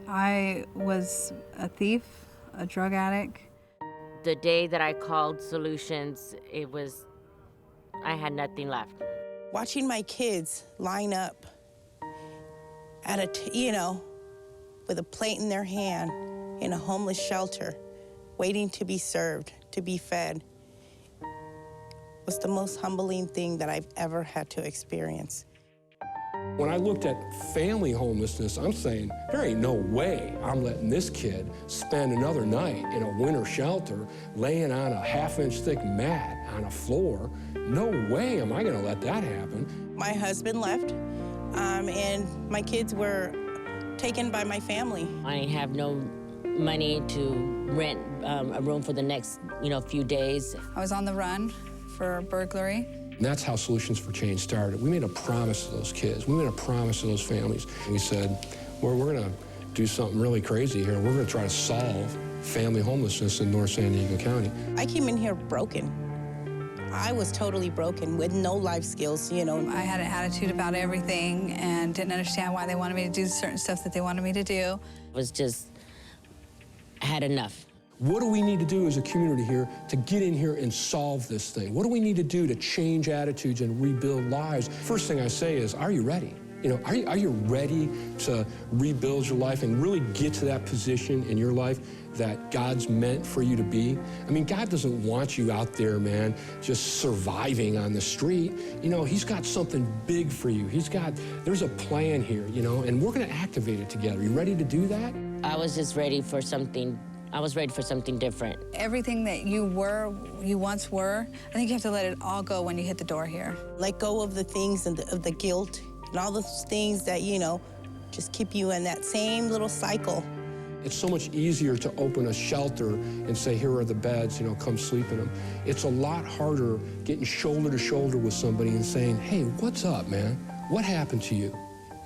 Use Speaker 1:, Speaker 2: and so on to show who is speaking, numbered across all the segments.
Speaker 1: I was a thief, a drug addict.
Speaker 2: The day that I called Solutions, I had nothing left.
Speaker 3: Watching my kids line up at with a plate in their hand in a homeless shelter, waiting to be served, to be fed, was the most humbling thing that I've ever had to experience.
Speaker 4: When I looked at family homelessness, I'm saying, there ain't no way I'm letting this kid spend another night in a winter shelter laying on a half-inch thick mat on a floor. No way am I gonna let that happen.
Speaker 3: My husband left, and my kids were taken by my family.
Speaker 2: I have no money to rent a room for the next, few days.
Speaker 1: I was on the run for burglary.
Speaker 4: And that's how Solutions for Change started. We made a promise to those kids. We made a promise to those families. We said, we're gonna do something really crazy here. We're gonna try to solve family homelessness in North San Diego County.
Speaker 3: I came in here broken. I was totally broken with no life skills,
Speaker 1: I had an attitude about everything and didn't understand why they wanted me to do certain stuff that they wanted me to do.
Speaker 2: I had enough.
Speaker 4: What do we need to do as a community here to get in here and solve this thing? What do we need to do to change attitudes and rebuild lives? First thing I say is, are you ready? Are you ready to rebuild your life and really get to that position in your life that God's meant for you to be? I mean, God doesn't want you out there, man, just surviving on the street. He's got something big for you. There's a plan here, and we're gonna activate it together. You ready to do that?
Speaker 2: I was just ready for something. I was ready for something different.
Speaker 1: Everything that you once were, I think you have to let it all go when you hit the door here.
Speaker 3: Let go of the things and of the guilt and all those things that, just keep you in that same little cycle.
Speaker 4: It's so much easier to open a shelter and say, here are the beds, come sleep in them. It's a lot harder getting shoulder to shoulder with somebody and saying, hey, what's up, man? What happened to you?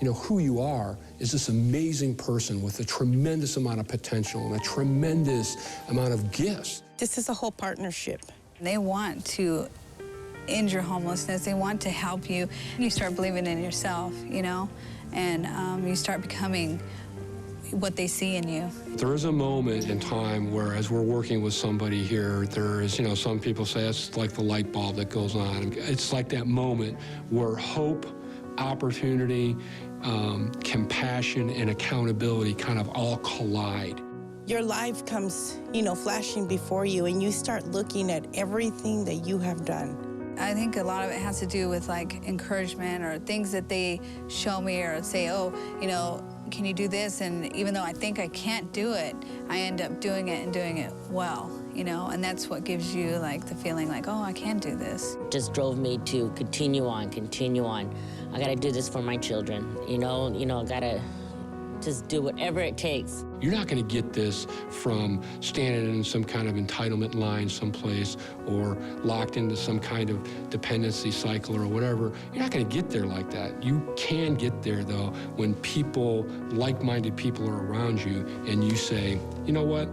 Speaker 4: Who you are is this amazing person with a tremendous amount of potential and a tremendous amount of gifts.
Speaker 3: This is a whole partnership.
Speaker 1: They want to end your homelessness. They want to help you. You start believing in yourself, and you start becoming what they see in you.
Speaker 4: There is a moment in time where, as we're working with somebody here, there is, some people say it's like the light bulb that goes on. It's like that moment where hope, opportunity, compassion, and accountability kind of all collide.
Speaker 3: Your life comes, flashing before you, and you start looking at everything that you have done.
Speaker 1: I think a lot of it has to do with encouragement or things that they show me or say, oh, can you do this? And even though I think I can't do it, I end up doing it and doing it well, and that's what gives you the feeling oh, I can do this.
Speaker 2: Just drove me to continue on. I gotta do this for my children, I gotta just do whatever it takes.
Speaker 4: You're not gonna get this from standing in some kind of entitlement line someplace or locked into some kind of dependency cycle or whatever. You're not gonna get there like that. You can get there, though, when people, like-minded people are around you and you say, you know what?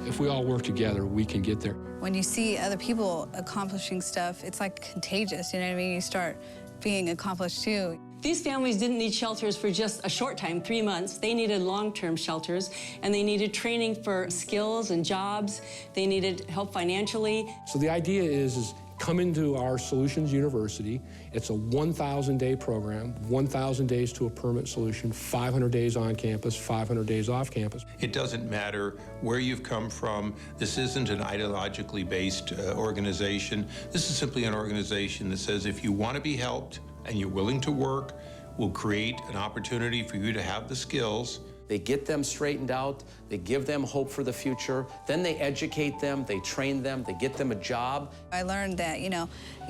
Speaker 4: If we all work together, we can get there.
Speaker 1: When you see other people accomplishing stuff, it's contagious, you know what I mean? You start being accomplished too.
Speaker 5: These families didn't need shelters for just a short time, 3 months. They needed long-term shelters, and they needed training for skills and jobs. They needed help financially.
Speaker 4: So the idea is come into our Solutions University. It's a 1,000-day program, 1,000 days to a permanent solution, 500 days on campus, 500 days off campus.
Speaker 6: It doesn't matter where you've come from. This isn't an ideologically based organization. This is simply an organization that says if you want to be helped and you're willing to work, we'll create an opportunity for you to have the skills.
Speaker 7: They get them straightened out, they give them hope for the future, then they educate them, they train them, they get them a job.
Speaker 1: I learned that, you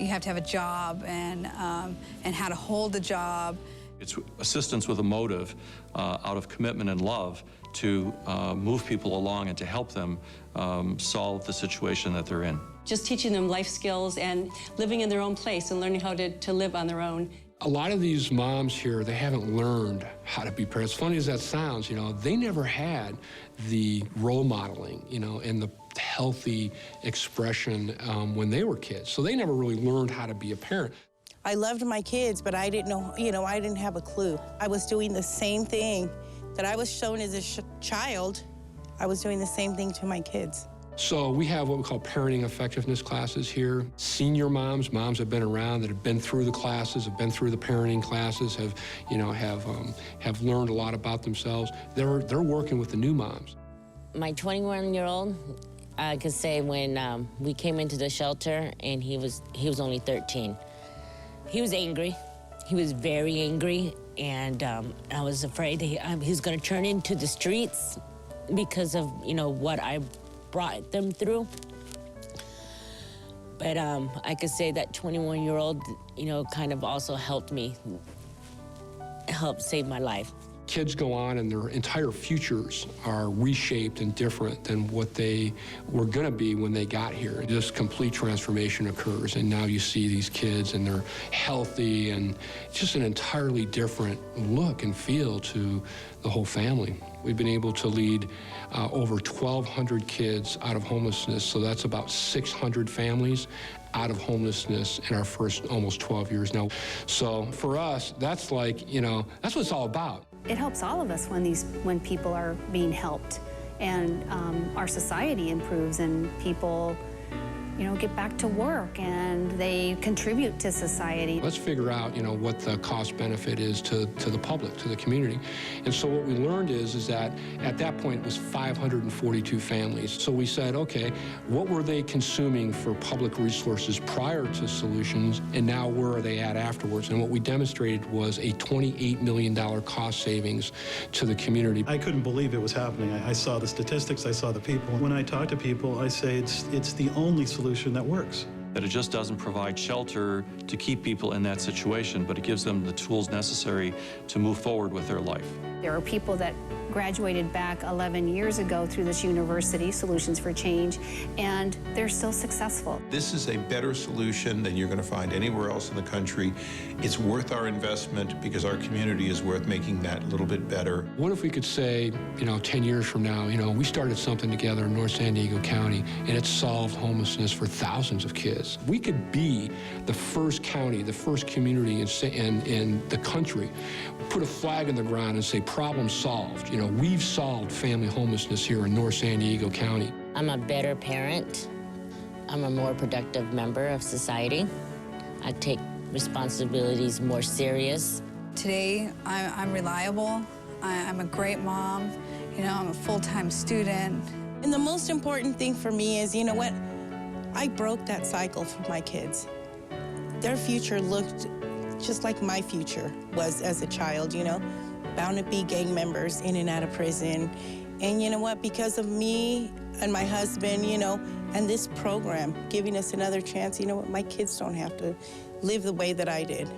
Speaker 1: have to have a job and how to hold the job.
Speaker 8: It's assistance with a motive out of commitment and love to move people along and to help them solve the situation that they're in.
Speaker 5: Just teaching them life skills and living in their own place and learning how to live on their own.
Speaker 4: A lot of these moms here, they haven't learned how to be parents. As funny as that sounds, they never had the role modeling, and the healthy expression when they were kids. So they never really learned how to be a parent.
Speaker 3: I loved my kids, but I didn't know, I didn't have a clue. I was doing the same thing that I was shown as a child, I was doing the same thing to my kids.
Speaker 4: So we have what we call parenting effectiveness classes here. Senior moms that have been around, that have been through the classes, have been through the parenting classes, have learned a lot about themselves. They're working with the new moms.
Speaker 2: My 21-year-old, I could say when we came into the shelter and he was only 13. He was angry. He was very angry, and I was afraid that he was going to turn into the streets because of what I brought them through. But I could say that 21-year-old, kind of also helped save my life.
Speaker 4: Kids go on and their entire futures are reshaped and different than what they were going to be when they got here. This complete transformation occurs, and now you see these kids and they're healthy, and it's just an entirely different look and feel to the whole family. We've been able to lead over 1,200 kids out of homelessness, so that's about 600 families out of homelessness in our first almost 12 years now. So for us, that's like, that's what it's all about.
Speaker 9: It helps all of us when people are being helped, and our society improves, and people, get back to work and they contribute to society.
Speaker 4: Let's figure out, what the cost benefit is to the public, to the community. And so what we learned is that at that point it was 542 families. So we said, okay, what were they consuming for public resources prior to Solutions, and now where are they at afterwards? And what we demonstrated was a $28 million cost savings to the community.
Speaker 10: I couldn't believe it was happening. I saw the statistics, I saw the people. When I talk to people, I say it's the only solution that works.
Speaker 8: That it just doesn't provide shelter to keep people in that situation, but it gives them the tools necessary to move forward with their life.
Speaker 9: There are people that graduated back 11 years ago through this university, Solutions for Change, and they're still successful.
Speaker 6: This is a better solution than you're going to find anywhere else in the country. It's worth our investment because our community is worth making that little bit better.
Speaker 4: What if we could say, 10 years from now, we started something together in North San Diego County, and it solved homelessness for thousands of kids. We could be the first county, the first community in the country, put a flag in the ground and say, problem solved. We've solved family homelessness here in North San Diego County.
Speaker 2: I'm a better parent. I'm a more productive member of society. I take responsibilities more serious.
Speaker 1: Today, I'm reliable. I'm a great mom. I'm a full-time student.
Speaker 3: And the most important thing for me is, what? I broke that cycle for my kids. Their future looked just like my future was as a child, bound to be gang members in and out of prison. And you know what? Because of me and my husband, and this program giving us another chance, my kids don't have to live the way that I did.